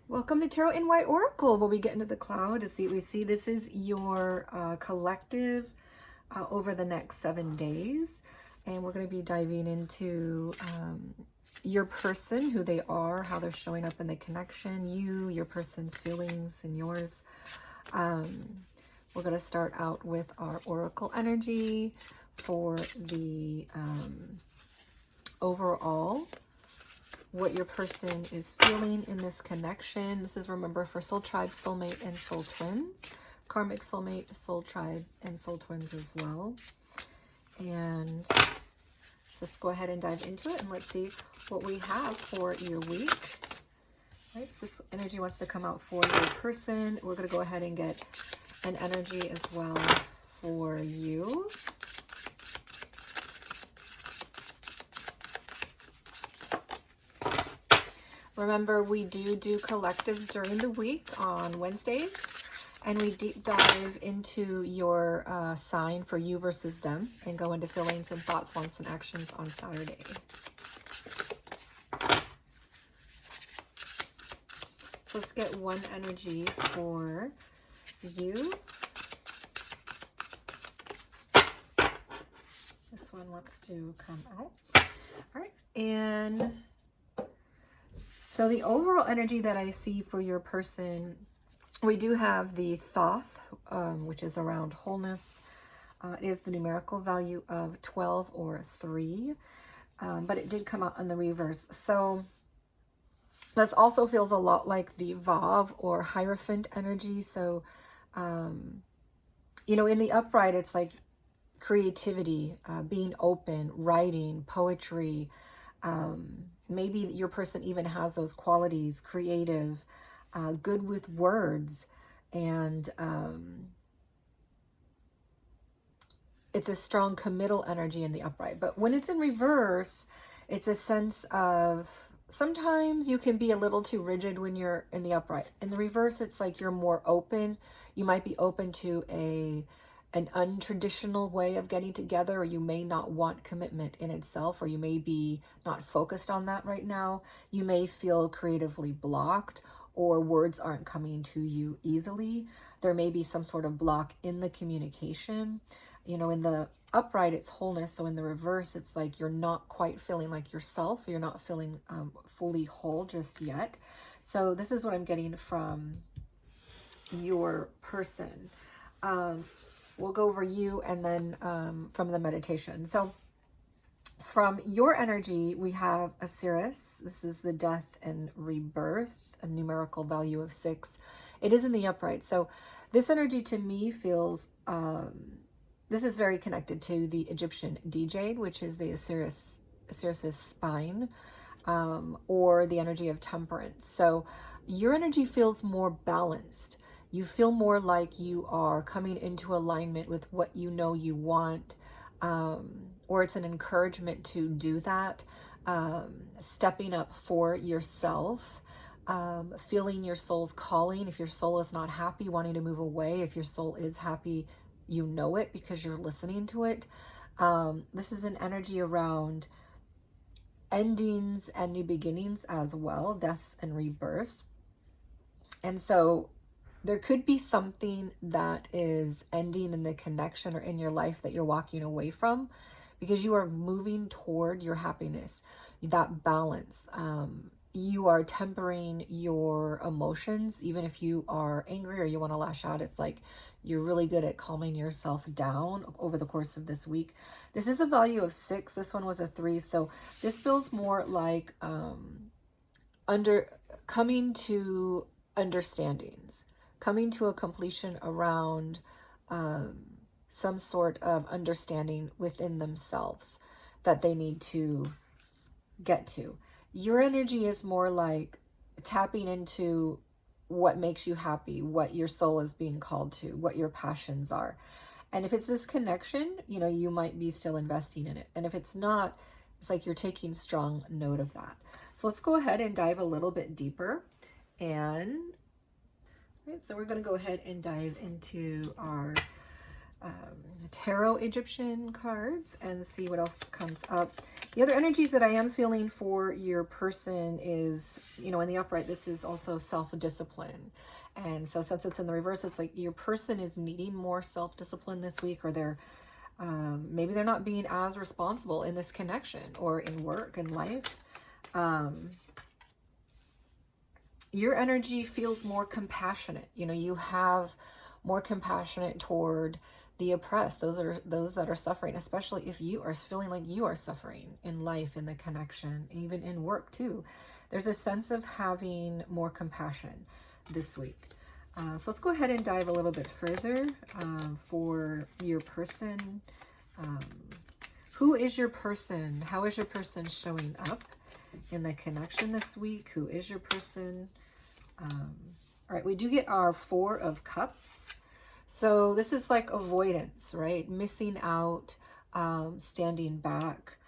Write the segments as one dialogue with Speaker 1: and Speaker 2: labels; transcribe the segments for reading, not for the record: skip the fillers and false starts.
Speaker 1: Welcome to Tarot in White Oracle, where we get into the cloud to see what we see. This is your collective over the next 7 days. And we're going to be diving into your person, who they are, how they're showing up in the connection, you, your person's feelings, and yours. We're going to start out with our oracle energy for the overall, what your person is feeling in this connection. This is, remember, for soul tribe, soulmate, and soul twins. Karmic soulmate, soul tribe, and soul twins as well. And so let's go ahead and dive into it, and let's see what we have for your week. Right, this energy wants to come out for your person. We're going to go ahead and get an energy as well for you. Remember, we do collectives during the week on Wednesdays, and we deep dive into your sign for you versus them and go into feelings and thoughts, wants, and actions on Saturday. So let's get one energy for you. This one wants to come out. All right, and so the overall energy that I see for your person, we do have the Thoth, which is around wholeness. It is the numerical value of 12 or 3, but it did come out in the reverse. So this also feels a lot like the Vav or Hierophant energy. So, you know, in the upright, it's like creativity, being open, writing, poetry. Maybe your person even has those qualities, creative, good with words, and it's a strong committal energy in the upright. But when it's in reverse, it's a sense of sometimes you can be a little too rigid when you're in the upright. In the reverse, it's like you're more open. You might be open to an untraditional way of getting together, or you may not want commitment in itself, or you may be not focused on that right now. You may feel creatively blocked, or words aren't coming to you easily. There may be some sort of block in the communication. You know, in the upright, it's wholeness. So in the reverse, it's like you're not quite feeling like yourself. You're not feeling fully whole just yet. So this is what I'm getting from your person. We'll go over you and then from the meditation. So from your energy, we have Osiris. This is the death and rebirth, a numerical value of 6. It is in the upright. So this energy to me feels, this is very connected to the Egyptian Jade, which is the Osiris's spine, or the energy of temperance. So your energy feels more balanced. You feel more like you are coming into alignment with what you know you want, or it's an encouragement to do that, stepping up for yourself, feeling your soul's calling. If your soul is not happy, wanting to move away. If your soul is happy, you know it because you're listening to it. This is an energy around endings and new beginnings as well, deaths and rebirths. And so there could be something that is ending in the connection or in your life that you're walking away from because you are moving toward your happiness, that balance. You are tempering your emotions. Even if you are angry or you want to lash out, it's like you're really good at calming yourself down over the course of this week. This is a value of 6. This one was a 3. So this feels more like coming to understandings, coming to a completion around some sort of understanding within themselves that they need to get to. Your energy is more like tapping into what makes you happy, what your soul is being called to, what your passions are. And if it's this connection, you know, you might be still investing in it. And if it's not, it's like you're taking strong note of that. So let's go ahead and dive a little bit deeper. And right, so we're going to go ahead and dive into our tarot Egyptian cards and see what else comes up. The other energies that I am feeling for your person is, you know, in the upright, this is also self-discipline. And so since it's in the reverse, it's like your person is needing more self-discipline this week, or they're maybe they're not being as responsible in this connection or in work and life. Your energy feels more compassionate. You know, you have more compassionate toward the oppressed, those that are suffering, especially if you are feeling like you are suffering in life, in the connection, even in work too. There's a sense of having more compassion this week. So let's go ahead and dive a little bit further for your person. Who is your person? How is your person showing up in the connection this week? Who is your person? All right, we do get our Four of Cups. So this is like avoidance, right? Missing out, standing back,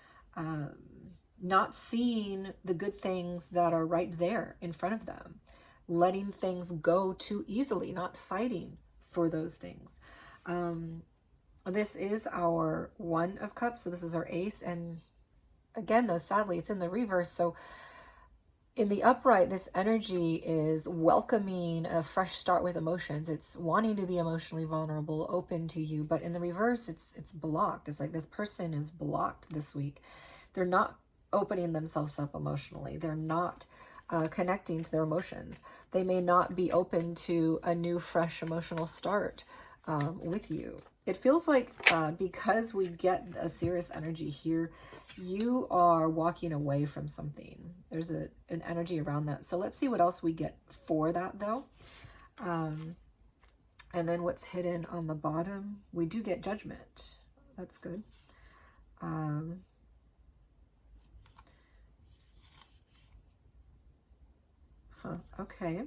Speaker 1: not seeing the good things that are right there in front of them, letting things go too easily, not fighting for those things. This is our One of Cups, so this is our Ace, and again, though, sadly, it's in the reverse. So in the upright, this energy is welcoming a fresh start with emotions. It's wanting to be emotionally vulnerable, open to you. But in the reverse, it's blocked. It's like this person is blocked this week. They're not opening themselves up emotionally. They're not connecting to their emotions. They may not be open to a new, fresh emotional start with you. It feels like because we get a serious energy here, you are walking away from something. There's an energy around that. So let's see what else we get for that, though. And then what's hidden on the bottom? We do get Judgment. That's good. Okay.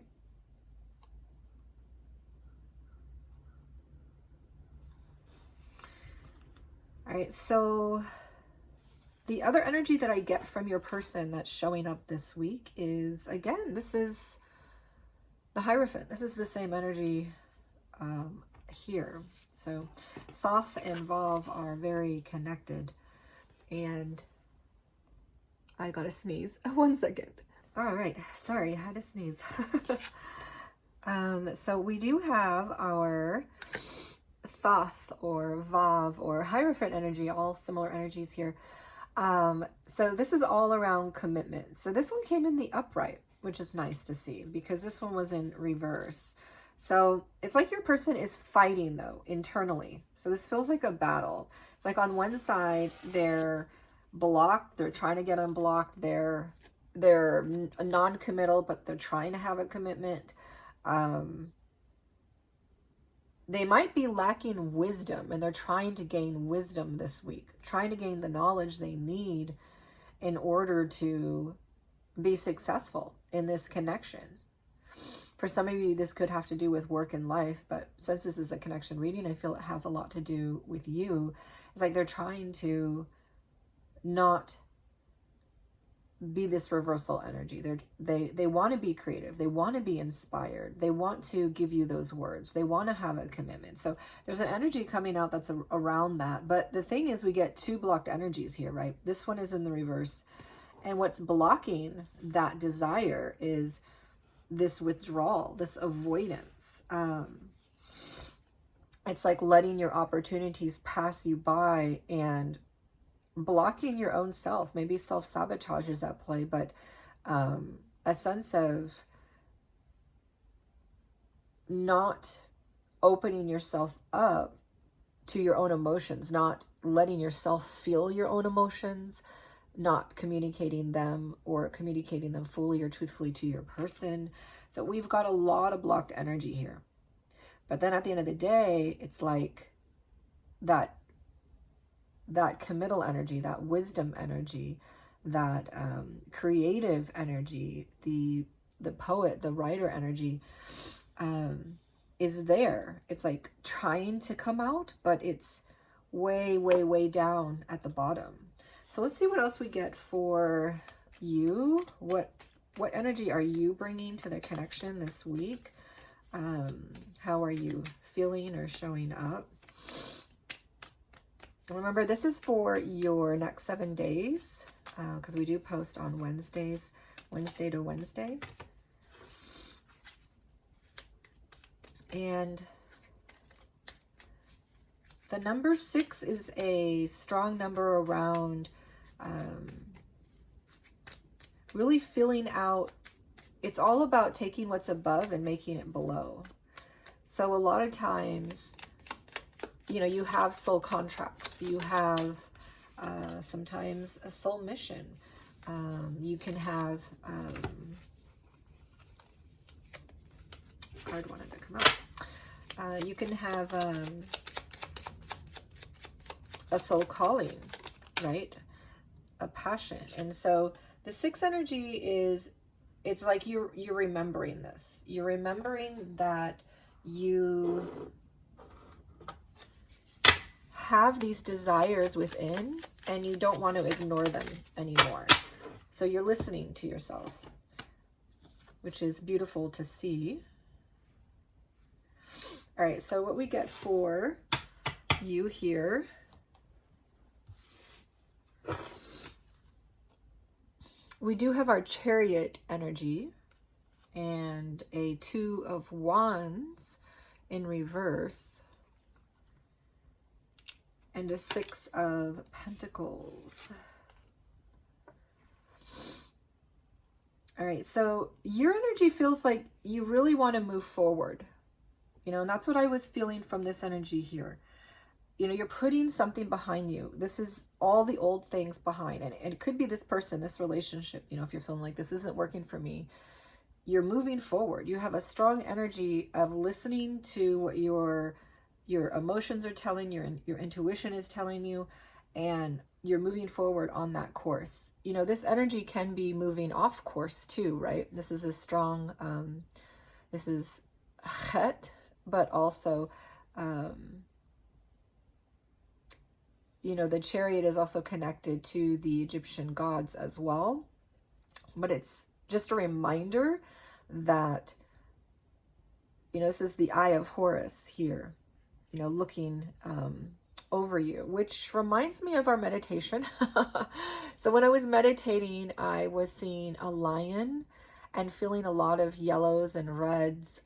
Speaker 1: All right, so the other energy that I get from your person that's showing up this week is, again, this is the Hierophant. This is the same energy here. So Thoth and Vav are very connected. And I gotta sneeze. 1 second. All right, sorry, I had to sneeze. So we do have our Thoth or Vav or Hierophant energy, all similar energies here. So this is all around commitment. So this one came in the upright, which is nice to see because this one was in reverse. So it's like your person is fighting though internally. So this feels like a battle. It's like on one side, they're blocked. They're trying to get unblocked. They're non-committal, but they're trying to have a commitment. They might be lacking wisdom and they're trying to gain wisdom this week, trying to gain the knowledge they need in order to be successful in this connection. For some of you, this could have to do with work and life, but since this is a connection reading, I feel it has a lot to do with you. It's like they're trying to not be this reversal energy. They want to be creative. They want to be inspired. They want to give you those words. They want to have a commitment. So there's an energy coming out that's around that. But the thing is, we get two blocked energies here, right? This one is in the reverse. And what's blocking that desire is this withdrawal, this avoidance. It's like letting your opportunities pass you by and blocking your own self. Maybe self-sabotage is at play, but a sense of not opening yourself up to your own emotions, not letting yourself feel your own emotions, not communicating them or communicating them fully or truthfully to your person. So we've got a lot of blocked energy here. But then at the end of the day, it's like that committal energy, that wisdom energy, that creative energy, the poet, the writer energy is there. It's like trying to come out, but it's way, way, way down at the bottom. So let's see what else we get for you. What energy are you bringing to the connection this week? How are you feeling or showing up? Remember, this is for your next 7 days, because we do post on Wednesdays, Wednesday to Wednesday. And the number 6 is a strong number around really filling out. It's all about taking what's above and making it below. So a lot of times, you know, you have soul contracts. You have sometimes a soul mission. You can have, card wanted to come out. You can have a soul calling, right? A passion. And so the 6 energy is, it's like you're remembering this. You're remembering that you have these desires within and you don't want to ignore them anymore. So you're listening to yourself, which is beautiful to see. All right, so what we get for you here, we do have our Chariot energy and a 2 of Wands in reverse and a 6 of Pentacles. All right, so your energy feels like you really want to move forward, you know, and that's what I was feeling from this energy here. You know, you're putting something behind you. This is all the old things behind. And it could be this person, this relationship. You know, if you're feeling like this isn't working for me, you're moving forward. You have a strong energy of listening to what your emotions are telling you, your intuition is telling you, and you're moving forward on that course. You know, this energy can be moving off course too, right? This is a strong, this is chet, but also, you know, the Chariot is also connected to the Egyptian gods as well. But it's just a reminder that, you know, this is the Eye of Horus here, you know, looking over you, which reminds me of our meditation. So when I was meditating, I was seeing a lion and feeling a lot of yellows and reds.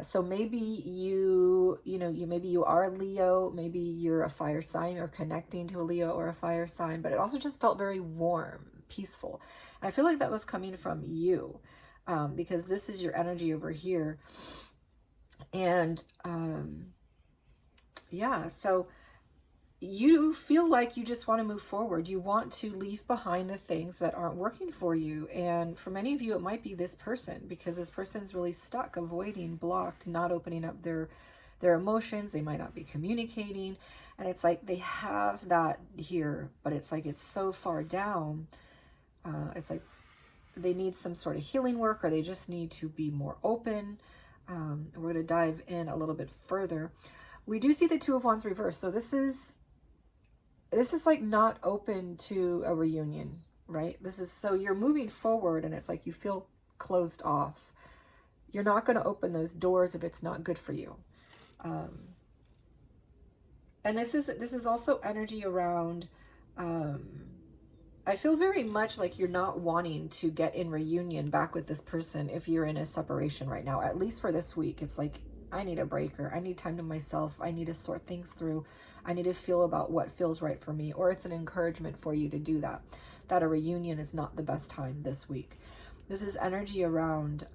Speaker 1: So maybe maybe you are Leo, maybe you're a fire sign or connecting to a Leo or a fire sign, but it also just felt very warm, peaceful. And I feel like that was coming from you, because this is your energy over here. And yeah, so you feel like you just want to move forward. You want to leave behind the things that aren't working for you. And for many of you, it might be this person, because this person's really stuck, avoiding, blocked, not opening up their emotions. They might not be communicating. And it's like they have that here, but it's like it's so far down. It's like they need some sort of healing work, or they just need to be more open. We're going to dive in a little bit further. We do see the 2 of Wands reversed. So this is like not open to a reunion, right? This is, so you're moving forward and it's like you feel closed off. You're not going to open those doors if it's not good for you. And this is also energy around, I feel very much like you're not wanting to get in reunion back with this person if you're in a separation right now, at least for this week. It's like, I need a breaker. I need time to myself. I need to sort things through. I need to feel about what feels right for me. Or it's an encouragement for you to do that. That a reunion is not the best time this week. This is energy around,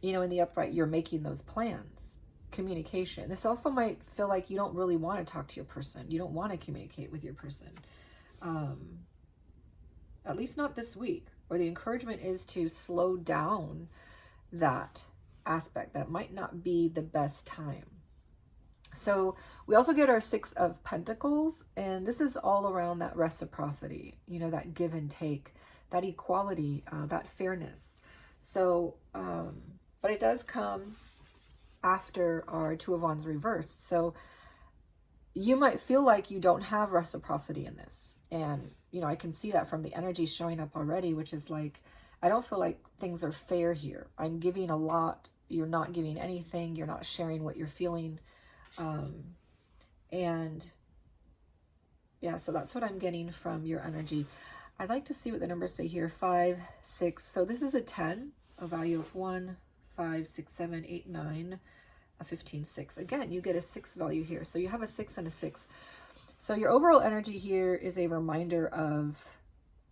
Speaker 1: you know, in the upright, you're making those plans. Communication. This also might feel like you don't really want to talk to your person. You don't want to communicate with your person. At least not this week. Or the encouragement is to slow down that aspect. That might not be the best time. So we also get our 6 of Pentacles, and this is all around that reciprocity, you know, that give and take, that equality, that fairness. So, but it does come after our 2 of Wands reversed. So you might feel like you don't have reciprocity in this. And, you know, I can see that from the energy showing up already, which is like, I don't feel like things are fair here. I'm giving a lot. You're not giving anything. You're not sharing what you're feeling. And yeah, so that's what I'm getting from your energy. I'd like to see what the numbers say here. 5, 6. So this is a 10, a value of 1, 5, 6, 7, 8, 9, a 15, 6. Again, you get a 6 value here. So you have a 6 and a 6. So your overall energy here is a reminder of,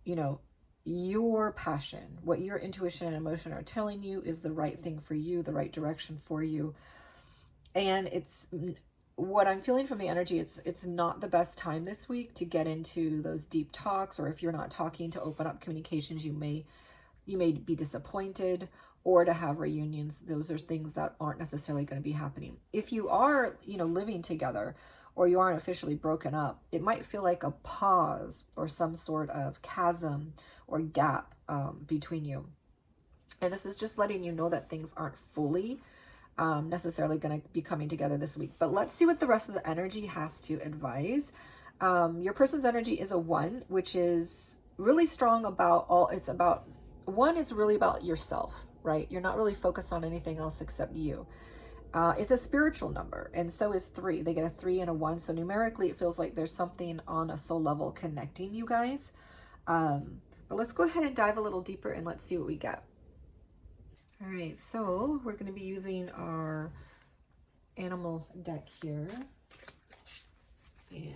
Speaker 1: you know, your passion, what your intuition and emotion are telling you is the right thing for you, the right direction for you. And it's what I'm feeling from the energy. It's not the best time this week to get into those deep talks, or if you're not talking, to open up communications. You may be disappointed, or to have reunions. Those are things that aren't necessarily going to be happening. If you are, you know, living together, or you aren't officially broken up, it might feel like a pause or some sort of chasm or gap between you. And this is just letting you know that things aren't fully necessarily going to be coming together this week. But let's see what the rest of the energy has to advise. Your person's energy is a 1, which is really strong about all. It's about, 1 is really about yourself, right? You're not really focused on anything else except you. It's a spiritual number, and so is 3. They get a 3 and a 1. So numerically, it feels like there's something on a soul level connecting you guys. But let's go ahead and dive a little deeper and let's see what we get. All right, so we're going to be using our animal deck here. And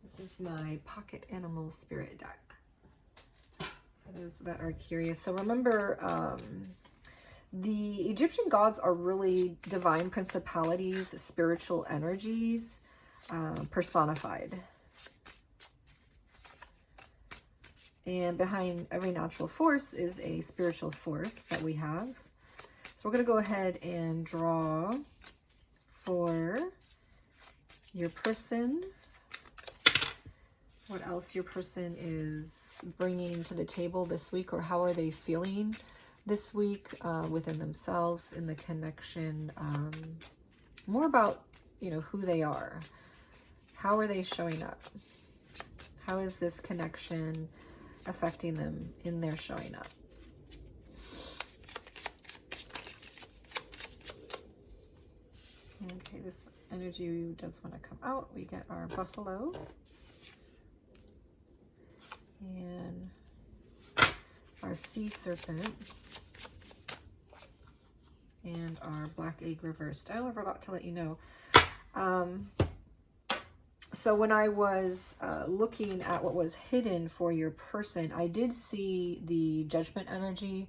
Speaker 1: this is my pocket animal spirit deck, for those that are curious. So remember, the Egyptian gods are really divine principalities, spiritual energies, personified. And behind every natural force is a spiritual force that we have. So we're going to go ahead and draw for your person. What else your person is bringing to the table this week, or how are they feeling this week within themselves, in the connection. More about, you know, who they are. How are they showing up? How is this connection affecting them in their showing up? Okay, this energy does want to come out. We get our buffalo and our sea serpent and our black egg reversed. I forgot to let you know. So when I was looking at what was hidden for your person, I did see the judgment energy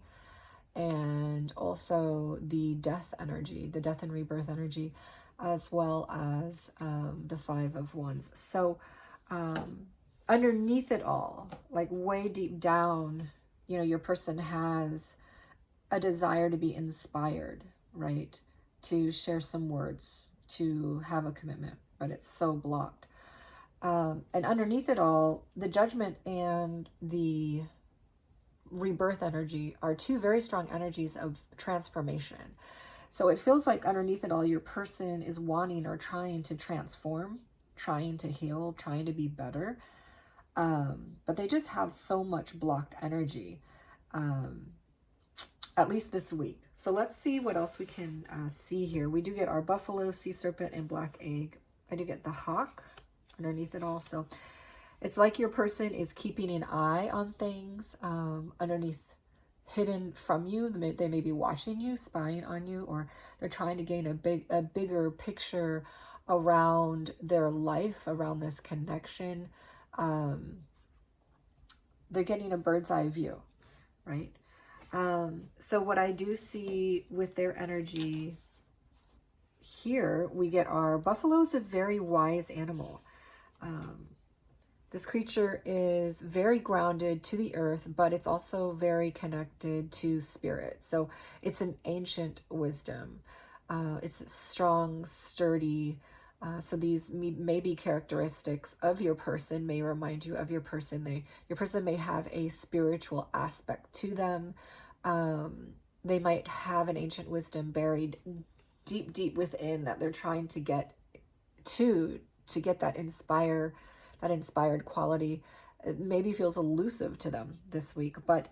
Speaker 1: and also the death energy, the death and rebirth energy, as well as the 5 of Wands. So underneath it all, like way deep down, you know, your person has a desire to be inspired, right? To share some words, to have a commitment, but it's so blocked. And underneath it all, the judgment and the rebirth energy are 2 very strong energies of transformation. So it feels like underneath it all, your person is wanting or trying to transform, trying to heal, trying to be better. But they just have so much blocked energy, at least this week. So let's see what else we can see here. We do get our buffalo, sea serpent, and black egg. I do get the hawk underneath it all. So it's like your person is keeping an eye on things underneath, hidden from you. They may be watching you, spying on you, or they're trying to gain a bigger picture around their life, around this connection. They're getting a bird's eye view, right? So what I do see with their energy here, we get our buffalo is a very wise animal. This creature is very grounded to the earth, but it's also very connected to spirit. So it's an ancient wisdom. It's strong, sturdy. So these may be characteristics of your person, may remind you of your person. Your person may have a spiritual aspect to them. They might have an ancient wisdom buried deep, deep within that they're trying to get to get that inspired quality. It maybe feels elusive to them this week, but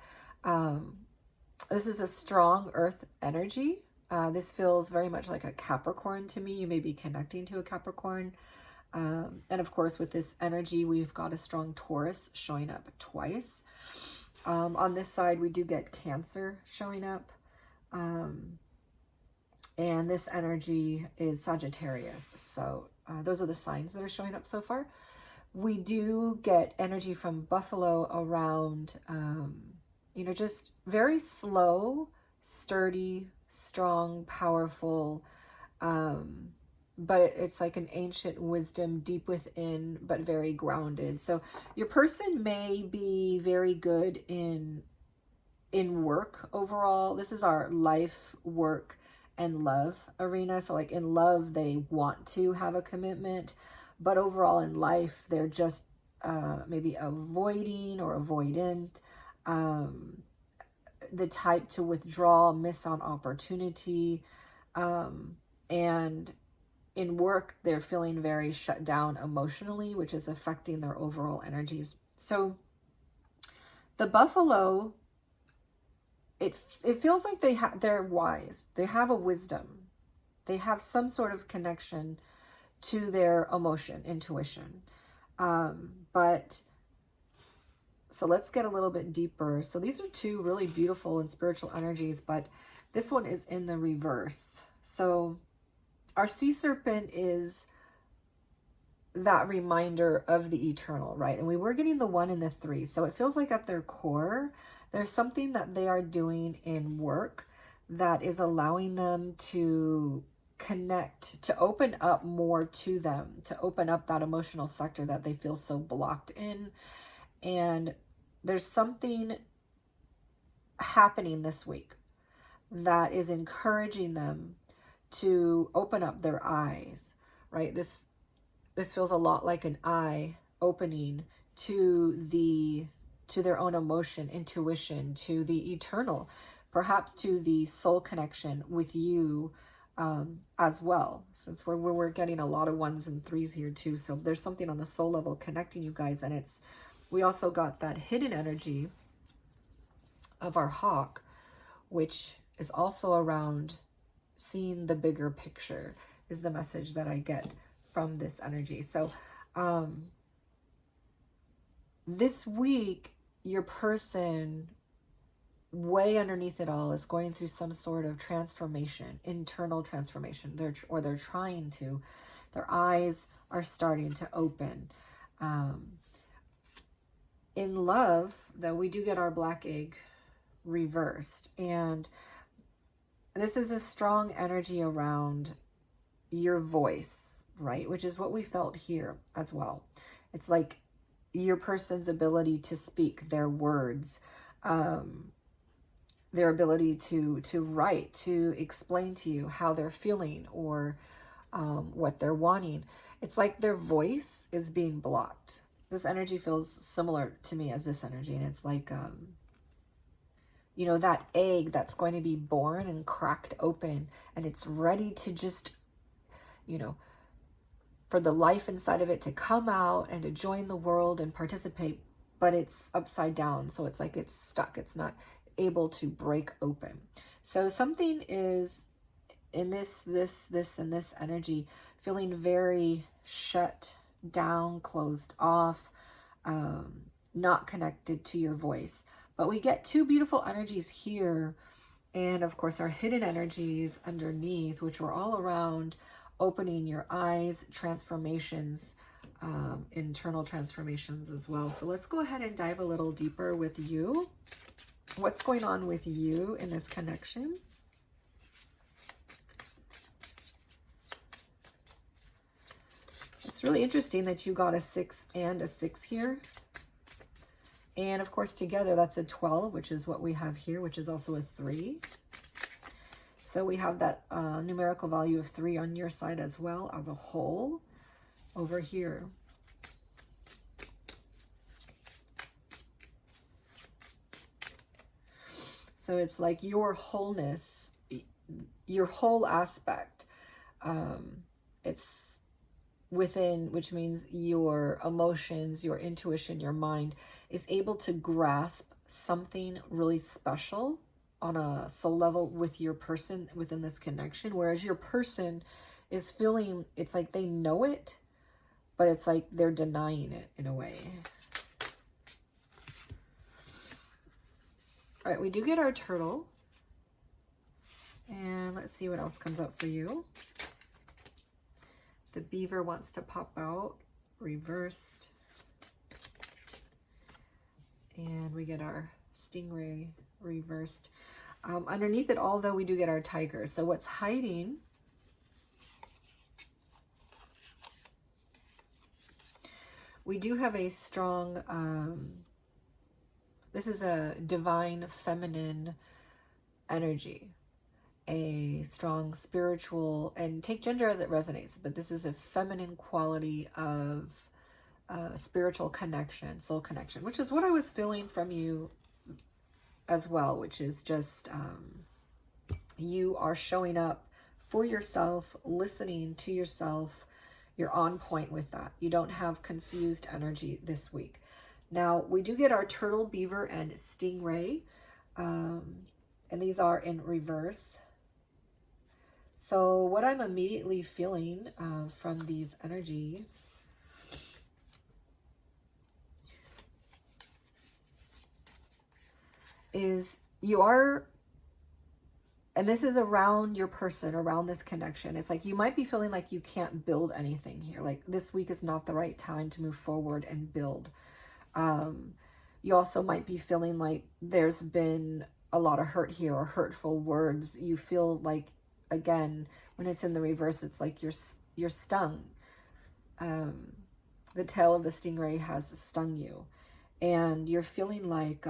Speaker 1: this is a strong earth energy, This feels very much like a Capricorn to me. You may be connecting to a Capricorn. And of course, with this energy, we've got a strong Taurus showing up twice. On this side, we do get Cancer showing up. And this energy is Sagittarius. So those are the signs that are showing up so far. We do get energy from Buffalo around, you know, just very slow, sturdy, strong, powerful, but it's like an ancient wisdom deep within, but very grounded. So your person may be very good in work overall. This is our life, work, and love arena. So like in love, they want to have a commitment, but overall in life, they're just maybe avoiding or avoidant, the type to withdraw, miss on opportunity. And in work, they're feeling very shut down emotionally, which is affecting their overall energies. So the Buffalo, it feels like they're wise. They have a wisdom. They have some sort of connection to their emotion, intuition. But so let's get a little bit deeper. So these are two really beautiful and spiritual energies, but this one is in the reverse. So our sea serpent is that reminder of the eternal, right? And we were getting the 1 and the 3. So it feels like at their core, there's something that they are doing in work that is allowing them to connect, to open up more to them, to open up that emotional sector that they feel so blocked in. And there's something happening this week that is encouraging them to open up their eyes, right? This feels a lot like an eye opening to their own emotion, intuition, to the eternal, perhaps to the soul connection with you as well, since we're getting a lot of 1s and 3s here too. So there's something on the soul level connecting you guys, and we also got that hidden energy of our hawk, which is also around seeing the bigger picture, is the message that I get from this energy. So this week, your person, way underneath it all, is going through some sort of transformation, internal transformation. They're trying to. Their eyes are starting to open. In love, though, we do get our black egg reversed, and this is a strong energy around your voice, right? Which is what we felt here as well. It's like your person's ability to speak their words, their ability to write, to explain to you how they're feeling or what they're wanting. It's like their voice is being blocked. This energy feels similar to me as this energy, and it's like you know, that egg that's going to be born and cracked open, and it's ready to just, you know, for the life inside of it to come out and to join the world and participate, but it's upside down. So it's like it's stuck. It's not able to break open. So something is in this and this energy feeling very shut down, closed off, not connected to your voice. But we get two beautiful energies here, and of course our hidden energies underneath, which were all around opening your eyes, transformations, internal transformations as well. So let's go ahead and dive a little deeper with you. What's going on with you in this connection? It's really interesting that you got a 6 and a 6 here. And of course, together, that's a 12, which is what we have here, which is also a 3. So we have that numerical value of 3 on your side as well as a whole over here. So it's like your wholeness, your whole aspect. It's within, which means your emotions, your intuition, your mind is able to grasp something really special on a soul level with your person within this connection, whereas your person is feeling, it's like they know it, but it's like they're denying it in a way. All right, we do get our turtle. And let's see what else comes up for you. The beaver wants to pop out, reversed. And we get our stingray reversed. Underneath it all, though, we do get our tiger. So what's hiding we do have a strong, this is a divine feminine energy, a strong spiritual, and take gender as it resonates, but this is a feminine quality of spiritual connection, soul connection, which is what I was feeling from you as well, which is just you are showing up for yourself, listening to yourself. You're on point with that. You don't have confused energy this week. Now, we do get our turtle, beaver, and stingray, and these are in reverse. So what I'm immediately feeling from these energies is you are, and this is around your person, around this connection. It's like you might be feeling like you can't build anything here. Like this week is not the right time to move forward and build. You also might be feeling like there's been a lot of hurt here or hurtful words. You feel like, again, when it's in the reverse, it's like you're stung. The tail of the stingray has stung you. And you're feeling like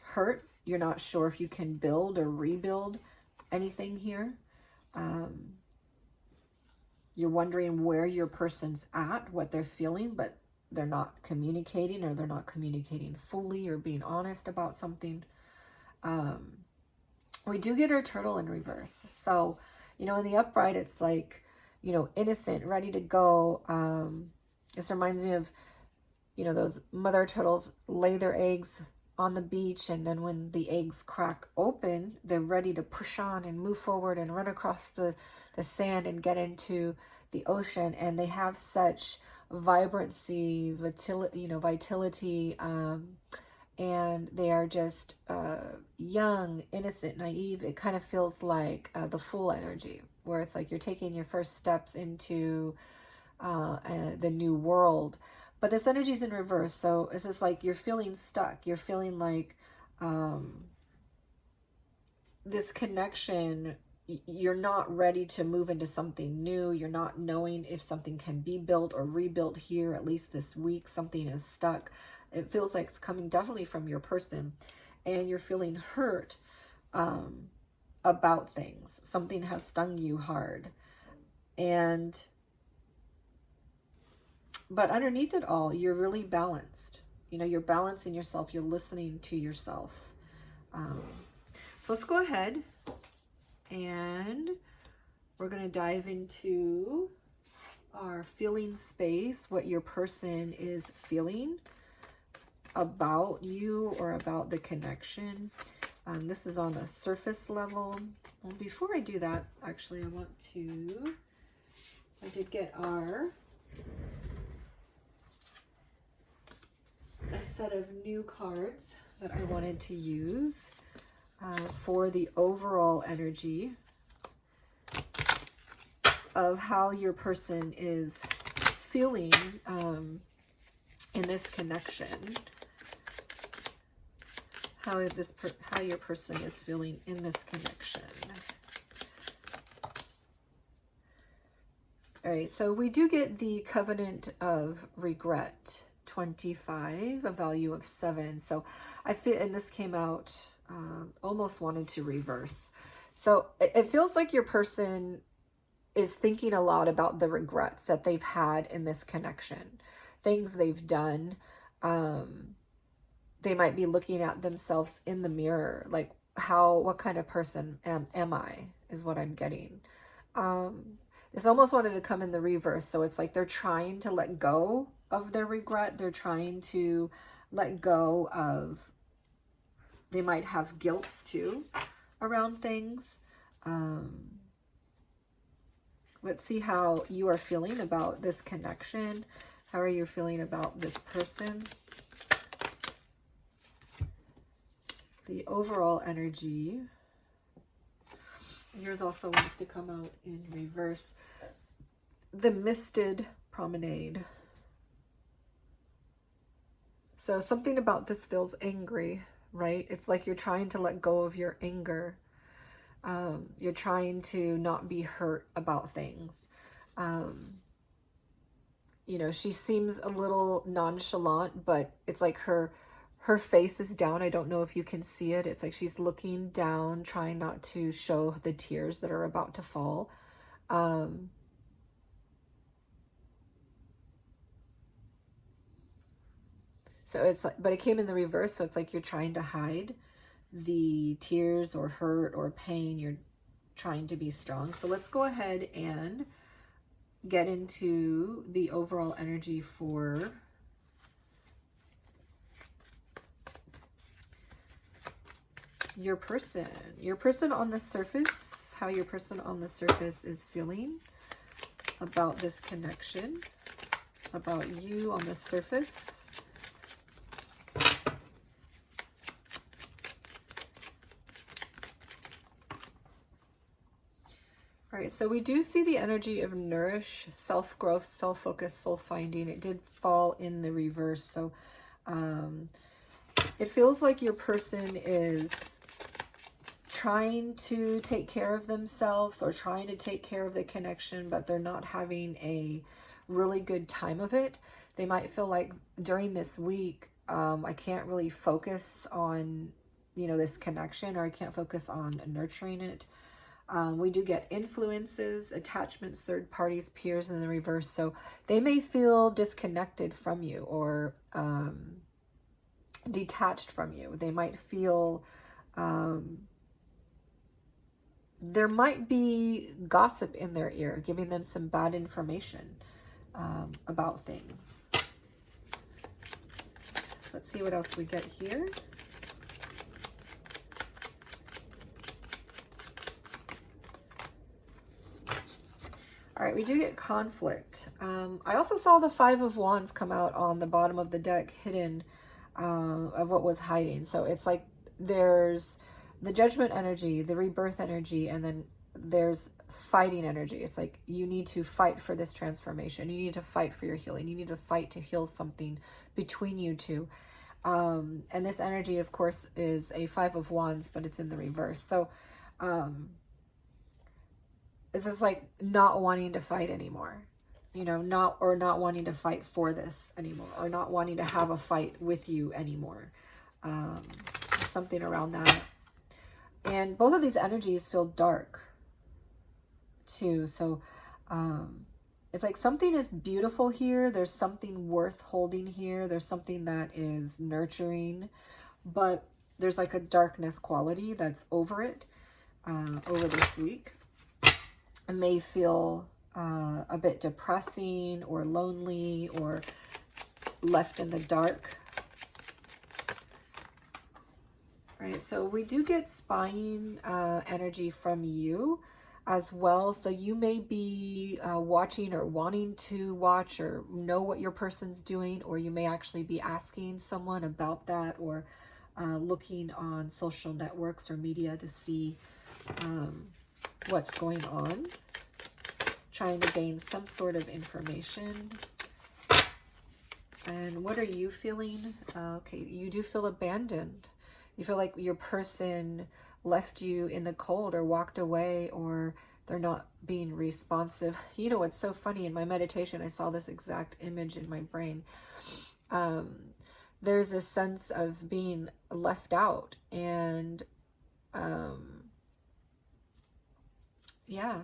Speaker 1: hurt. You're not sure if you can build or rebuild anything here. You're wondering where your person's at, what they're feeling, but they're not communicating, or they're not communicating fully or being honest about something. We do get our turtle in reverse. So, you know, in the upright, it's like, you know, innocent, ready to go. This reminds me of, you know, those mother turtles lay their eggs on the beach, and then when the eggs crack open, they're ready to push on and move forward and run across the sand and get into the ocean. And they have such vibrancy, vitality, and they are just young, innocent, naive. It kind of feels like the Fool energy, where it's like you're taking your first steps into the new world. But this energy is in reverse. So it's just like you're feeling stuck. You're feeling like this connection, you're not ready to move into something new. You're not knowing if something can be built or rebuilt here, at least this week. Something is stuck. It feels like it's coming definitely from your person. And you're feeling hurt about things. Something has stung you hard. But underneath it all, you're really balanced. You know, you're balancing yourself. You're listening to yourself. So let's go ahead and we're going to dive into our feeling space, what your person is feeling about you or about the connection. This is on a surface level. Well, before I do that, actually, I did get a set of new cards that I wanted to use for the overall energy of how your person is feeling in this connection. How your person is feeling in this connection. All right, so we do get the Covenant of Regret. 25, a value of 7. So I feel, and this came out, almost wanted to reverse. So it feels like your person is thinking a lot about the regrets that they've had in this connection, things they've done. They might be looking at themselves in the mirror, like what kind of person am I, is what I'm getting. This almost wanted to come in the reverse. So it's like they're trying to let go of their regret. They're trying to let go of They might have guilt too around things. Let's see how you are feeling about this connection. How are you feeling about this person? The overall energy. Yours also wants to come out in reverse. The misted promenade. So something about this feels angry, right? It's like you're trying to let go of your anger. You're trying to not be hurt about things. You know, she seems a little nonchalant, but it's like her face is down. I don't know if you can see it. It's like she's looking down, trying not to show the tears that are about to fall. So it's like, but it came in the reverse. So it's like you're trying to hide the tears or hurt or pain. You're trying to be strong. So let's go ahead and get into the overall energy for your person. Your person on the surface, how your person on the surface is feeling about this connection, about you on the surface. All right, so we do see the energy of nourish, self-growth, self-focus, soul-finding. It did fall in the reverse. So it feels like your person is trying to take care of themselves or trying to take care of the connection, but they're not having a really good time of it. They might feel like during this week, I can't really focus on, you know, this connection, or I can't focus on nurturing it. We do get influences, attachments, third parties, peers in the reverse. So they may feel disconnected from you or detached from you. They might feel, there might be gossip in their ear, giving them some bad information about things. Let's see what else we get here. All right, we do get conflict. I also saw the Five of Wands come out on the bottom of the deck, hidden of what was hiding. So it's like there's the judgment energy, the rebirth energy, and then there's fighting energy. It's like you need to fight for this transformation. You need to fight for your healing. You need to fight to heal something between you two. And this energy, of course, is a Five of Wands, but it's in the reverse. So it's just like not wanting to fight anymore, you know, not wanting to fight for this anymore, or not wanting to have a fight with you anymore. Something around that. And both of these energies feel dark too. So it's like something is beautiful here. There's something worth holding here. There's something that is nurturing, but there's like a darkness quality that's over it, over this week. It may feel a bit depressing or lonely or left in the dark. Right, so we do get spying energy from you as well. So you may be watching or wanting to watch or know what your person's doing, or you may actually be asking someone about that, or looking on social networks or media to see what's going on, trying to gain some sort of information. And what are you feeling? Okay, you do feel abandoned. You feel like your person left you in the cold or walked away, or they're not being responsive. You know, what's so funny, in my meditation, I saw this exact image in my brain. There's a sense of being left out, and yeah,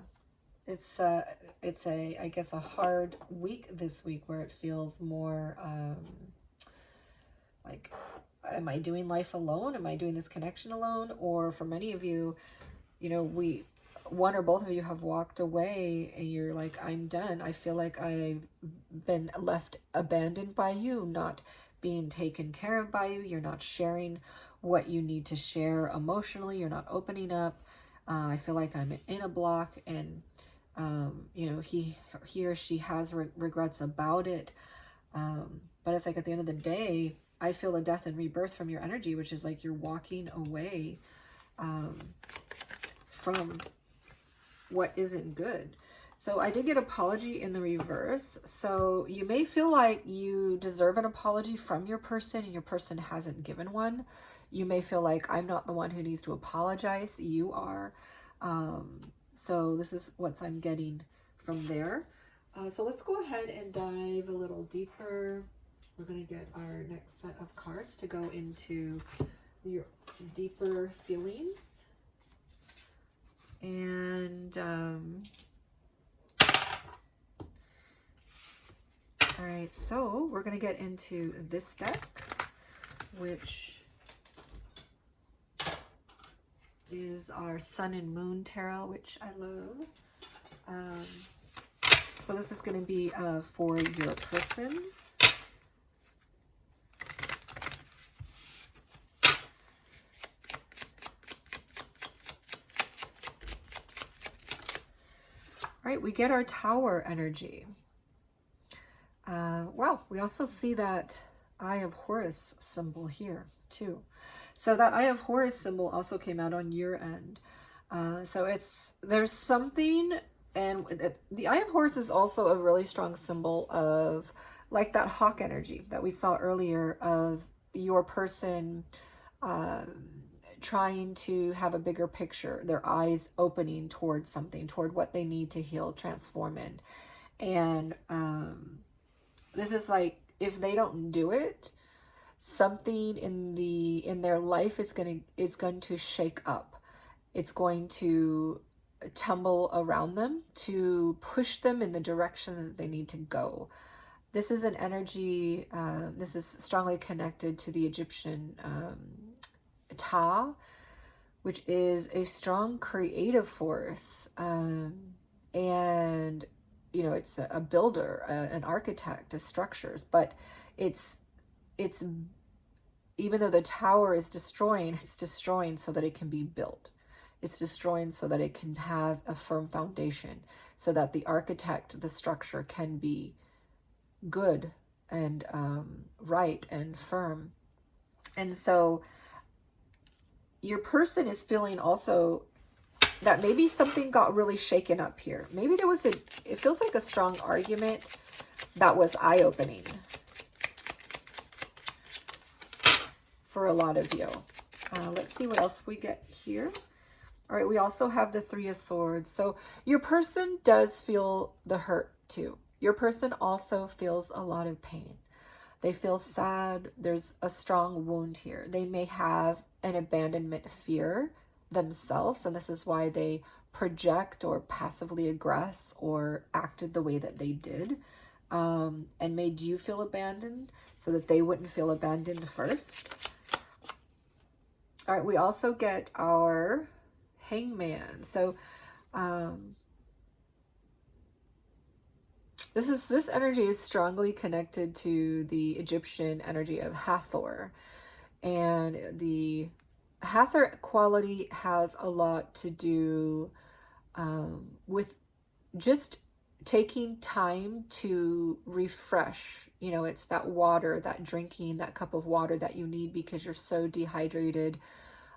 Speaker 1: it's a, I guess, a hard week this week, where it feels more like, am I doing life alone? Am I doing this connection alone? Or for many of you, you know, one or both of you have walked away and you're like, I'm done. I feel like I've been left abandoned by you, not being taken care of by you. You're not sharing what you need to share emotionally. You're not opening up. I feel like I'm in a block, and you know, he or she has regrets about it. But it's like at the end of the day, I feel a death and rebirth from your energy, which is like you're walking away from what isn't good. So I did get apology in the reverse. So you may feel like you deserve an apology from your person and your person hasn't given one. You may feel like I'm not the one who needs to apologize. You are. So this is what I'm getting from there. So let's go ahead and dive a little deeper. We're going to get our next set of cards to go into your deeper feelings. And all right, so we're going to get into this deck, which is our Sun and Moon Tarot, which I love. So this is going to be for your person. All right, we get our Tower energy. Wow, we also see that Eye of Horus symbol here too. So that Eye of Horus symbol also came out on your end. So there's something, and the Eye of Horus is also a really strong symbol of like that hawk energy that we saw earlier of your person trying to have a bigger picture, their eyes opening towards something, toward what they need to heal, transform in. And this is like, if they don't do it, something in their life is going to shake up. It's going to tumble around them to push them in the direction that they need to go. This is an energy, this is strongly connected to the Egyptian Ta, which is a strong creative force. And, you know, it's a builder, an architect of structures, but it's even though the tower is destroying, it's destroying so that it can be built. It's destroying so that it can have a firm foundation, so that the architect, the structure can be good and right and firm. And so your person is feeling also that maybe something got really shaken up here. Maybe there was it feels like a strong argument that was eye-opening for a lot of you. Let's see what else we get here. All right, we also have the Three of Swords. So your person does feel the hurt too. Your person also feels a lot of pain. They feel sad. There's a strong wound here. They may have an abandonment fear themselves, and this is why they project or passively aggress or acted the way that they did, and made you feel abandoned so that they wouldn't feel abandoned first. All right, we also get our Hangman. So this energy is strongly connected to the Egyptian energy of Hathor, and the Hathor quality has a lot to do with just taking time to refresh. You know, it's that water, that drinking, that cup of water that you need because you're so dehydrated,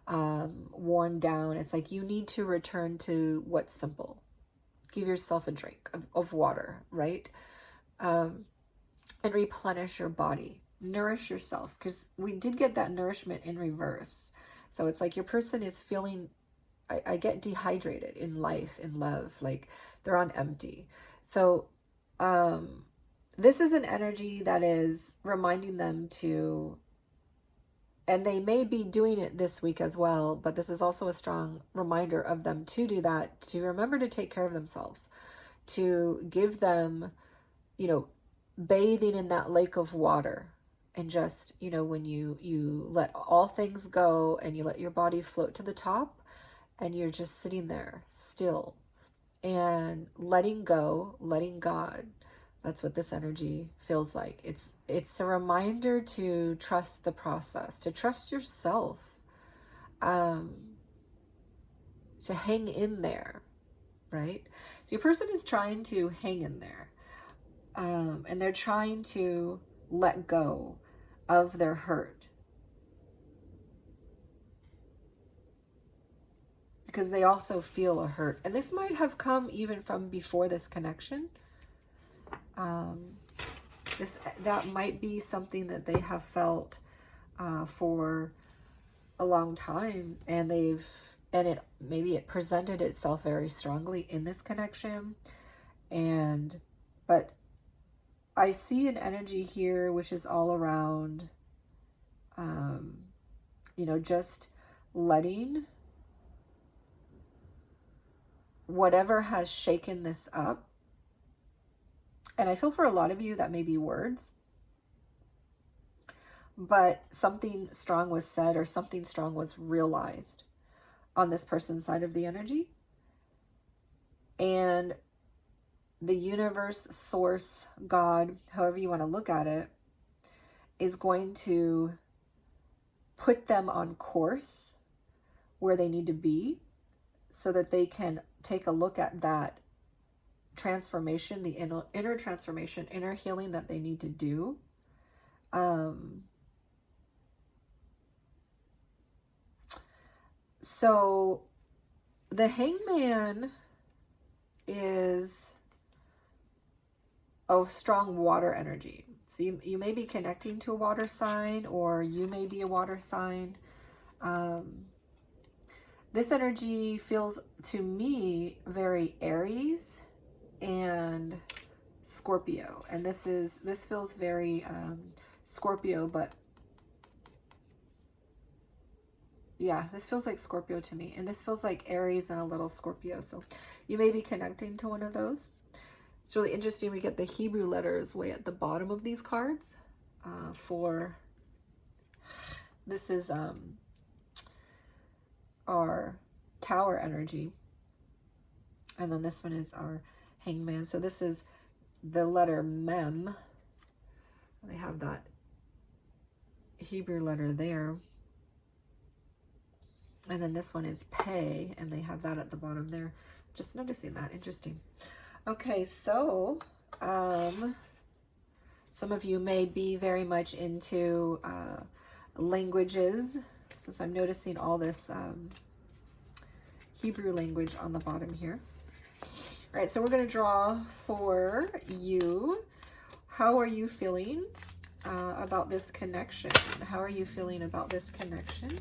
Speaker 1: worn down. It's like you need to return to what's simple. Give yourself a drink of water, right? And replenish your body. Nourish yourself, because we did get that nourishment in reverse. So it's like your person is feeling, I get dehydrated in life, in love, like they're on empty. So this is an energy that is reminding them to, and they may be doing it this week as well, but this is also a strong reminder of them to do that, to remember to take care of themselves, to give them, you know, bathing in that lake of water. And just, you know, when you let all things go and you let your body float to the top and you're just sitting there still and letting go, letting God, That's what this energy feels like. It's a reminder to trust the process, to trust yourself, to hang in there, right? So your person is trying to hang in there, and they're trying to let go of their hurt, because they also feel a hurt. And this might have come even from before this connection. That might be something that they have felt for a long time, and maybe it presented itself very strongly in this connection. But I see an energy here which is all around, just letting whatever has shaken this up. And I feel for a lot of you that may be words, but something strong was said or something strong was realized on this person's side of the energy. And the universe, source, God, however you want to look at it, is going to put them on course where they need to be so that they can take a look at that transformation, the inner transformation, inner healing that they need to do. So the Hangman is of strong water energy. So you may be connecting to a water sign, or you may be a water sign. This energy feels to me very Aries and Scorpio, and this feels very Scorpio, but yeah, this feels like Scorpio to me, and this feels like Aries and a little Scorpio. So you may be connecting to one of those. It's really interesting. We get the Hebrew letters way at the bottom of these cards. This is our Tower energy, and then this one is our Hangman. So this is the letter Mem. They have that Hebrew letter there. And then this one is Pei, and they have that at the bottom there. Just noticing that. Interesting. Okay, so some of you may be very much into languages, since I'm noticing all this Hebrew language on the bottom here. All right, so we're going to draw for you. How are you feeling about this connection? How are you feeling about this connection?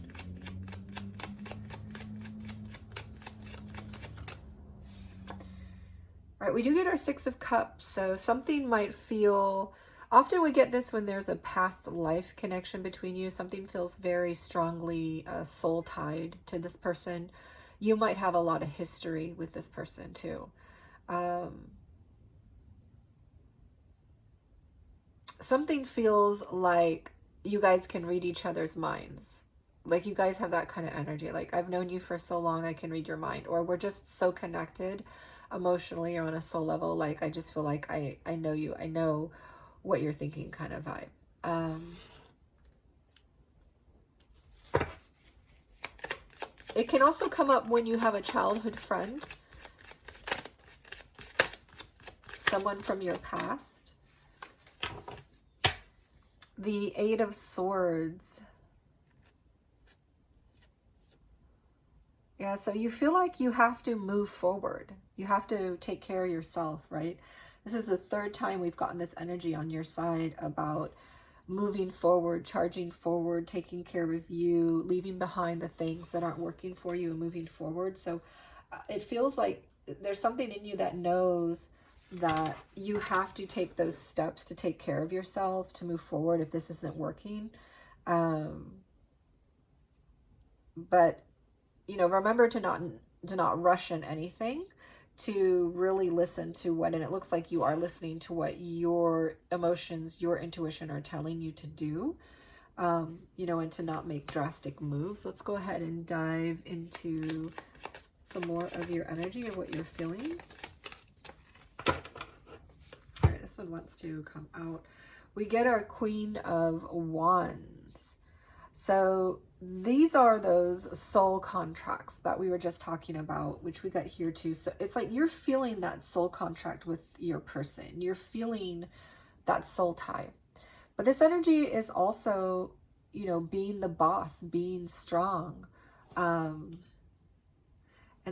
Speaker 1: All right, we do get our Six of Cups, so something might feel... Often we get this when there's a past life connection between you. Something feels very strongly soul tied to this person. You might have a lot of history with this person too. Something feels like you guys can read each other's minds. Like you guys have that kind of energy. Like, I've known you for so long, I can read your mind. Or we're just so connected emotionally or on a soul level. Like, I just feel like I know you. I know what you're thinking, kind of vibe. It can also come up when you have a childhood friend, someone from your past. The Eight of Swords. Yeah, so you feel like you have to move forward. You have to take care of yourself, right? This is the third time we've gotten this energy on your side about moving forward, charging forward, taking care of you, leaving behind the things that aren't working for you and moving forward. So it feels like there's something in you that knows that you have to take those steps to take care of yourself, to move forward if this isn't working. But, you know, remember to not rush in anything, to really listen to what, and it looks like you are listening to what your emotions, your intuition are telling you to do, you know, and to not make drastic moves. Let's go ahead and dive into some more of your energy or what you're feeling. All right, this this one wants to come out. We get our Queen of Wands. So these are those soul contracts that we were just talking about, which we got here too. So it's like you're feeling that soul contract with your person. You're feeling that soul tie. But this energy is also, you know, being the boss, being strong. And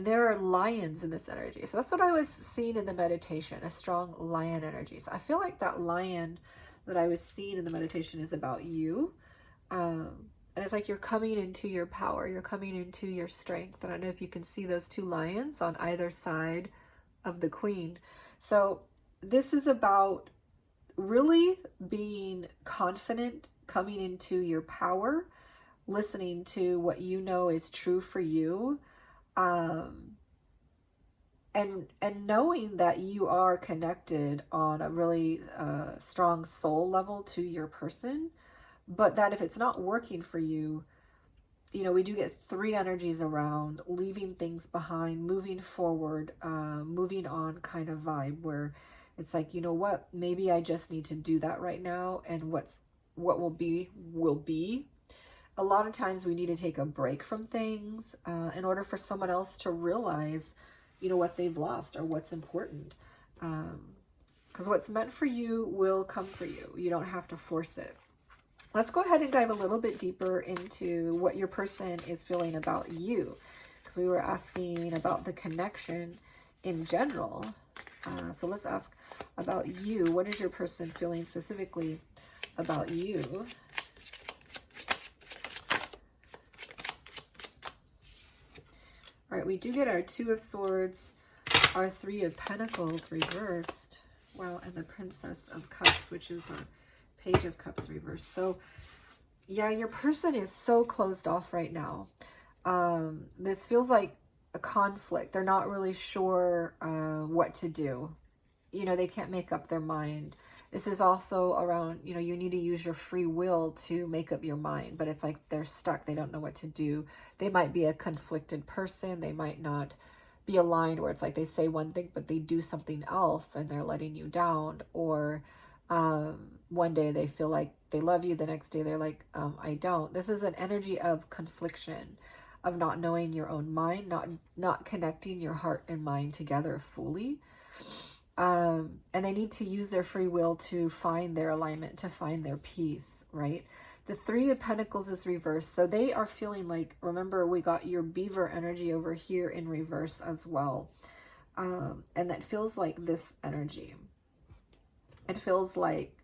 Speaker 1: there are lions in this energy. So that's what I was seeing in the meditation, a strong lion energy. So I feel like that lion that I was seeing in the meditation is about you. And it's like you're coming into your power. You're coming into your strength. I don't know if you can see those two lions on either side of the queen. So this is about really being confident, coming into your power, listening to what you know is true for you, and knowing that you are connected on a really strong soul level to your person, but that if it's not working for you, you know, we do get three energies around leaving things behind, moving forward, moving on kind of vibe, where it's like, you know what, maybe I just need to do that right now, and what will be will be. A lot of times we need to take a break from things in order for someone else to realize, you know, what they've lost or what's important. Because what's meant for you will come for you. You don't have to force it. Let's go ahead and dive a little bit deeper into what your person is feeling about you, because we were asking about the connection in general. So let's ask about you. What is your person feeling specifically about you? All right, we do get our Two of Swords, our Three of Pentacles reversed. Wow, and the Princess of Cups, which is our Page of Cups reversed. So yeah, your person is so closed off right now. This feels like a conflict. They're not really sure what to do. You know, they can't make up their mind. This is also around, you know, you need to use your free will to make up your mind, but it's like they're stuck. They don't know what to do. They might be a conflicted person. They might not be aligned, where it's like they say one thing, but they do something else and they're letting you down. Or one day they feel like they love you. The next day they're like, I don't. This is an energy of confliction, of not knowing your own mind, not connecting your heart and mind together fully. And they need to use their free will to find their alignment, to find their peace, right? The Three of Pentacles is reversed. So they are feeling like, remember, we got your beaver energy over here in reverse as well. And that feels like this energy. It feels like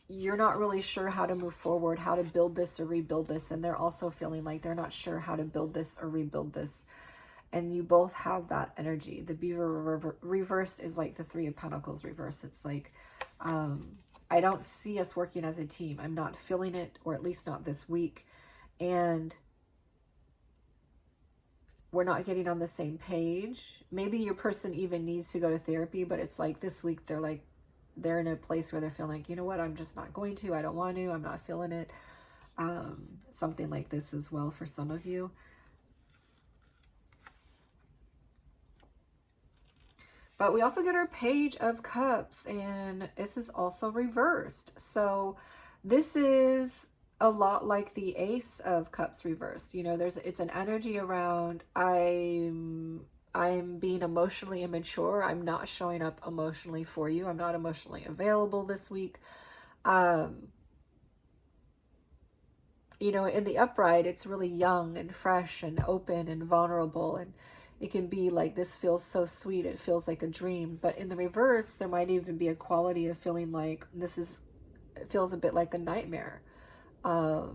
Speaker 1: you're not really sure how to move forward, how to build this or rebuild this. And they're also feeling like they're not sure how to build this or rebuild this. And you both have that energy. The beaver reversed is like the Three of Pentacles reversed. It's like, I don't see us working as a team. I'm not feeling it, or at least not this week. And we're not getting on the same page. Maybe your person even needs to go to therapy, but it's like this week they're like, they're in a place where they're feeling like, you know what, I'm just not going to. I don't want to. I'm not feeling it. Something like this as well for some of you. But we also get our Page of Cups, and this is also reversed. So this is a lot like the Ace of Cups reversed. You know, it's an energy around I'm being emotionally immature. I'm not showing up emotionally for you. I'm not emotionally available this week. You know, in the upright, it's really young and fresh and open and vulnerable, and it can be like, this feels so sweet, it feels like a dream. But in the reverse, there might even be a quality of feeling like it feels a bit like a nightmare. But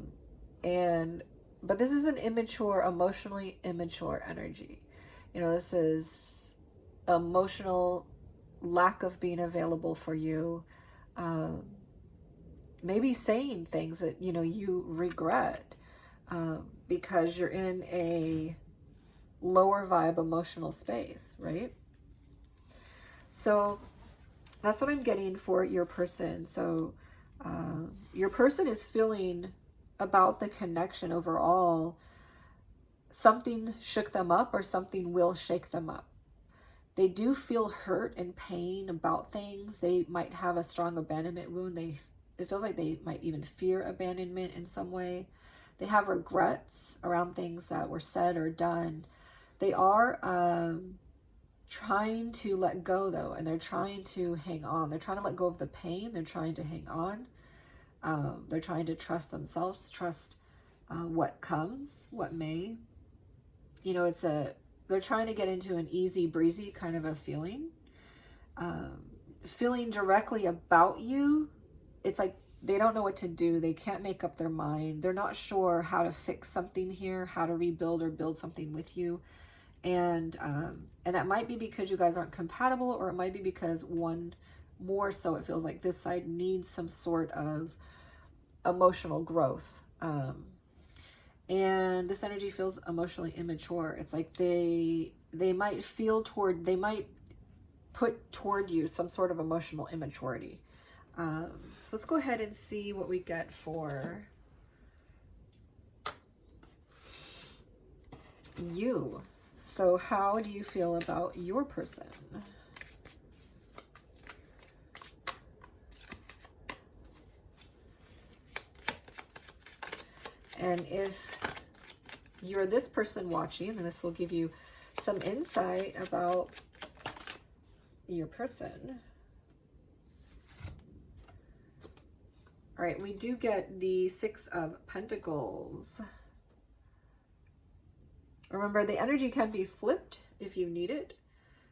Speaker 1: this is an immature, emotionally immature energy. You know, this is emotional lack of being available for you. Maybe saying things that, you know, you regret because you're in a lower vibe emotional space, right? So that's what I'm getting for your person. So your person is feeling about the connection overall. Something shook them up, or something will shake them up. They do feel hurt and pain about things. They might have a strong abandonment wound. It feels like they might even fear abandonment in some way. They have regrets around things that were said or done. They are trying to let go, though, and they're trying to hang on. They're trying to let go of the pain. They're trying to hang on. They're trying to trust themselves, trust what comes, what may. You know, they're trying to get into an easy breezy kind of a feeling. Feeling directly about you, it's like they don't know what to do. They can't make up their mind. They're not sure how to fix something here, how to rebuild or build something with you. And that might be because you guys aren't compatible, or it might be because one more so it feels like this side needs some sort of emotional growth. And this energy feels emotionally immature. It's like they might put toward you some sort of emotional immaturity. So let's go ahead and see what we get for you. So how do you feel about your person? And if you're this person watching, then this will give you some insight about your person. All right, we do get the Six of Pentacles. Remember, the energy can be flipped if you need it.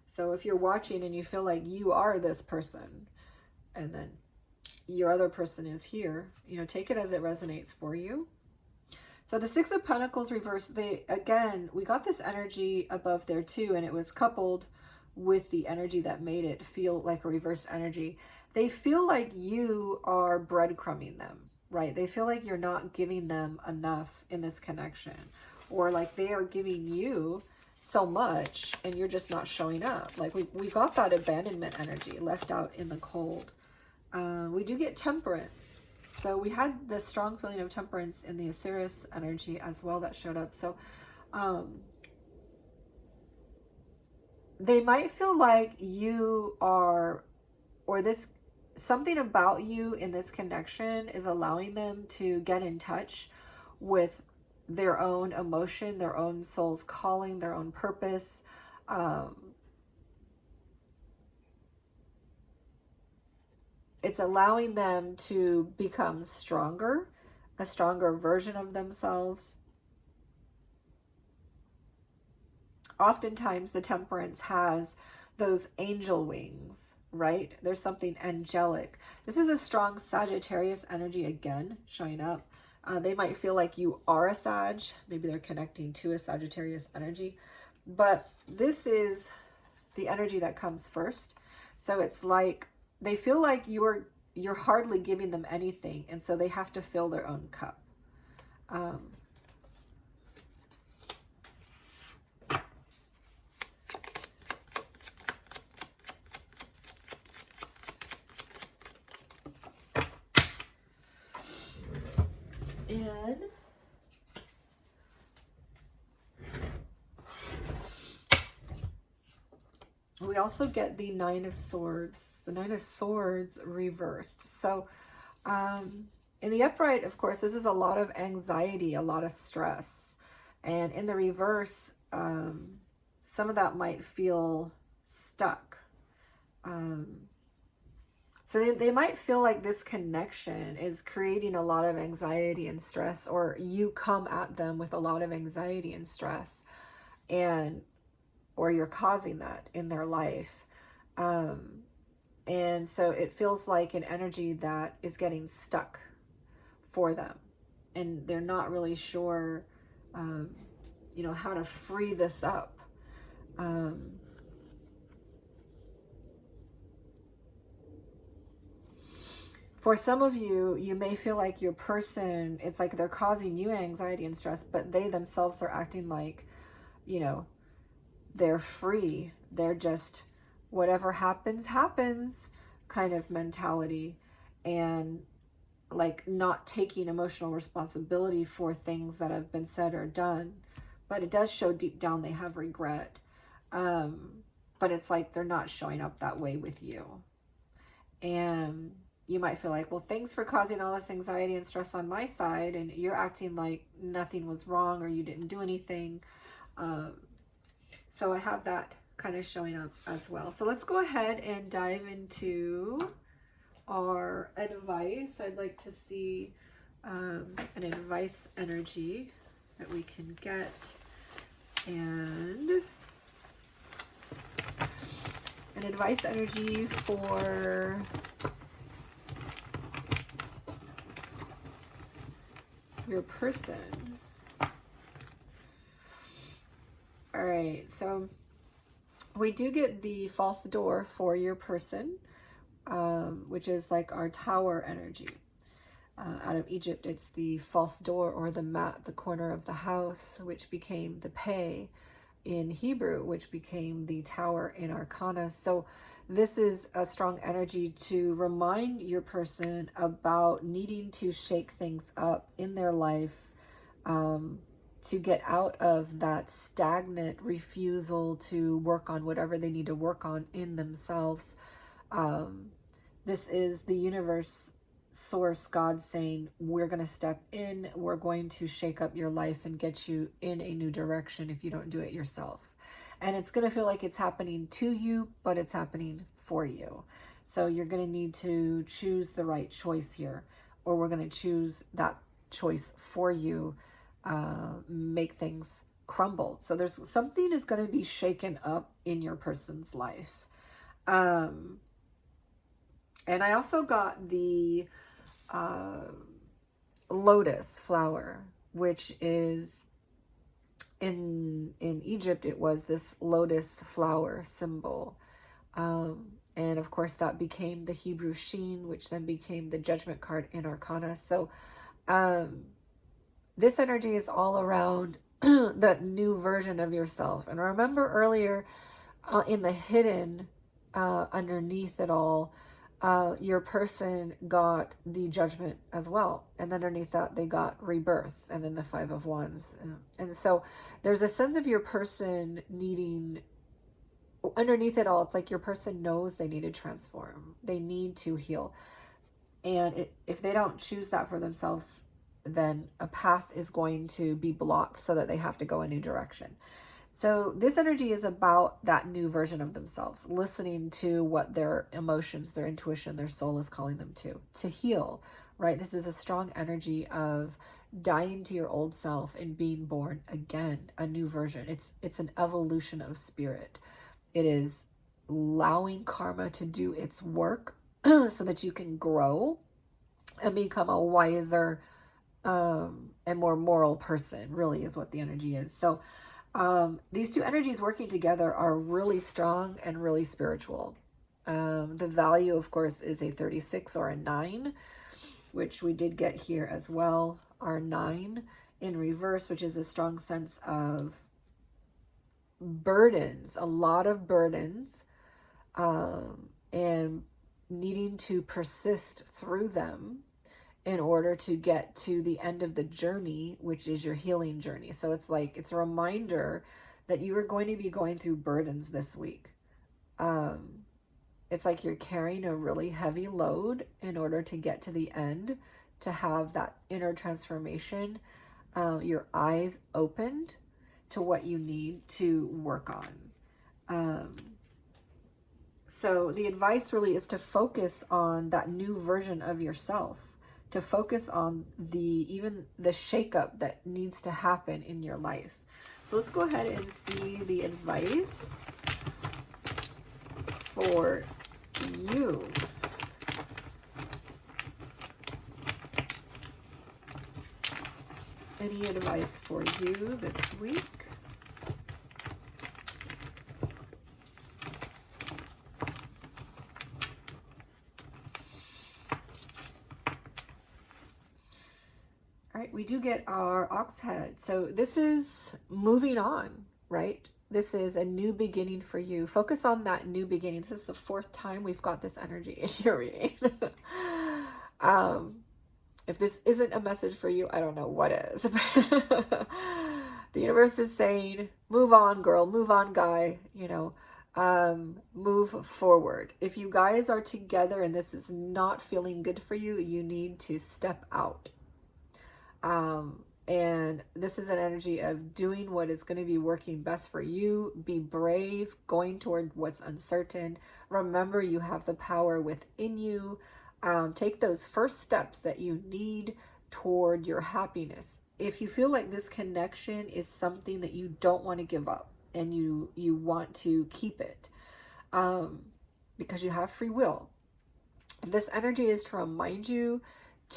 Speaker 1: So if you're watching and you feel like you are this person, and then your other person is here, you know, take it as it resonates for you. So the Six of Pentacles reversed, again, we got this energy above there too, and it was coupled with the energy that made it feel like a reversed energy. They feel like you are breadcrumbing them, right? They feel like you're not giving them enough in this connection, or like they are giving you so much and you're just not showing up. Like we got that abandonment energy left out in the cold. We do get Temperance. So we had this strong feeling of temperance in the Osiris energy as well that showed up. So they might feel like you are, or this, something about you in this connection is allowing them to get in touch with their own emotion, their own soul's calling, their own purpose. It's allowing them to become stronger, a stronger version of themselves. Oftentimes the Temperance has those angel wings, right? There's something angelic. This is a strong Sagittarius energy again showing up. They might feel like you are a Sag. Maybe they're connecting to a Sagittarius energy. But this is the energy that comes first. So it's like they feel like you're hardly giving them anything, and so they have to fill their own cup. And we also get the Nine of Swords. The Nine of Swords reversed. So in the upright, of course, this is a lot of anxiety, a lot of stress. And in the reverse, some of that might feel stuck. So they might feel like this connection is creating a lot of anxiety and stress, or you come at them with a lot of anxiety and stress, or you're causing that in their life. And so it feels like an energy that is getting stuck for them, and they're not really sure, you know, how to free this up. For some of you, you may feel like your person, it's like they're causing you anxiety and stress, but they themselves are acting like, you know, they're free. They're just whatever happens, happens kind of mentality, and like not taking emotional responsibility for things that have been said or done. But it does show deep down they have regret. but it's like they're not showing up that way with you. And you might feel like, well, thanks for causing all this anxiety and stress on my side, and you're acting like nothing was wrong or you didn't do anything. So I have that kind of showing up as well. So let's go ahead and dive into our advice. I'd like to see an advice energy that we can get, and an advice energy for your person. All right, so we do get the false door for your person, which is like our tower energy. Out of Egypt, it's the false door or the mat, the corner of the house, which became the pei in Hebrew, which became the tower in Arcana. So this is a strong energy to remind your person about needing to shake things up in their life, to get out of that stagnant refusal to work on whatever they need to work on in themselves. This is the universe, source, God saying, we're going to step in, we're going to shake up your life and get you in a new direction if you don't do it yourself. And it's going to feel like it's happening to you, but it's happening for you. So you're going to need to choose the right choice here, or we're going to choose that choice for you, make things crumble. So there's something is going to be shaken up in your person's life. And I also got the lotus flower, which is in Egypt, it was this lotus flower symbol. And of course that became the Hebrew Sheen, which then became the judgment card in Arcana. So this energy is all around that new version of yourself. And remember earlier in the hidden, underneath it all, your person got the judgment as well. And underneath that, they got rebirth, and then the Five of Wands. And so there's a sense of your person needing, underneath it all, it's like your person knows they need to transform. They need to heal. And if they don't choose that for themselves, then a path is going to be blocked so that they have to go a new direction. So this energy is about that new version of themselves, listening to what their emotions, their intuition, their soul is calling them to heal, right? This is a strong energy of dying to your old self and being born again, a new version. It's an evolution of spirit. It is allowing karma to do its work so that you can grow and become a wiser and more moral person, really is what the energy is. So these two energies working together are really strong and really spiritual. The value, of course, is a 36 or a 9, which we did get here as well. Our 9 in reverse, which is a strong sense of burdens, a lot of burdens, and needing to persist through them in order to get to the end of the journey, which is your healing journey. So it's like, it's a reminder that you are going to be going through burdens this week. It's like you're carrying a really heavy load in order to get to the end, to have that inner transformation, your eyes opened to what you need to work on. So the advice really is to focus on that new version of yourself, to focus on even the shakeup that needs to happen in your life. So let's go ahead and see the advice for you. Any advice for you this week? All right, we do get our ox head. So this is moving on, right? This is a new beginning for you. Focus on that new beginning. This is the 4th time we've got this energy in your reading. If this isn't a message for you, I don't know what is. The universe is saying, move on, girl, move on, guy. You know, move forward. If you guys are together and this is not feeling good for you, you need to step out. And this is an energy of doing what is going to be working best for you. Be brave, going toward what's uncertain. Remember, you have the power within you. Take those first steps that you need toward your happiness. If you feel like this connection is something that you don't want to give up and you want to keep it, because you have free will, this energy is to remind you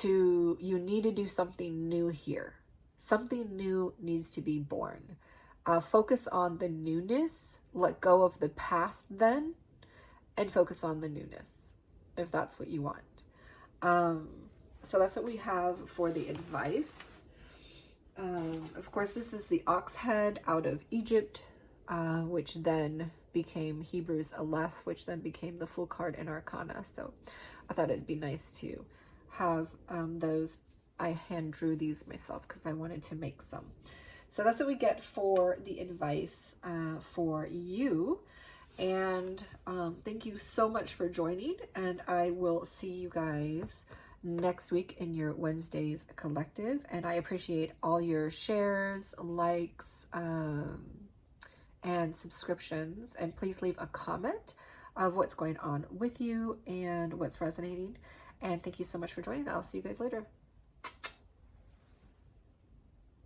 Speaker 1: you need to do something new here. Something new needs to be born. Focus on the newness. Let go of the past then, and focus on the newness, if that's what you want. So that's what we have for the advice. Of course, this is the ox head out of Egypt, which then became Hebrews Aleph, which then became the full card in Arcana. So I thought it'd be nice to have those. I hand drew these myself because I wanted to make some. So that's what we get for the advice for you. And thank you so much for joining. And I will see you guys next week in your Wednesdays collective. And I appreciate all your shares, likes, and subscriptions. And please leave a comment of what's going on with you and what's resonating. And thank you so much for joining. I'll see you guys later.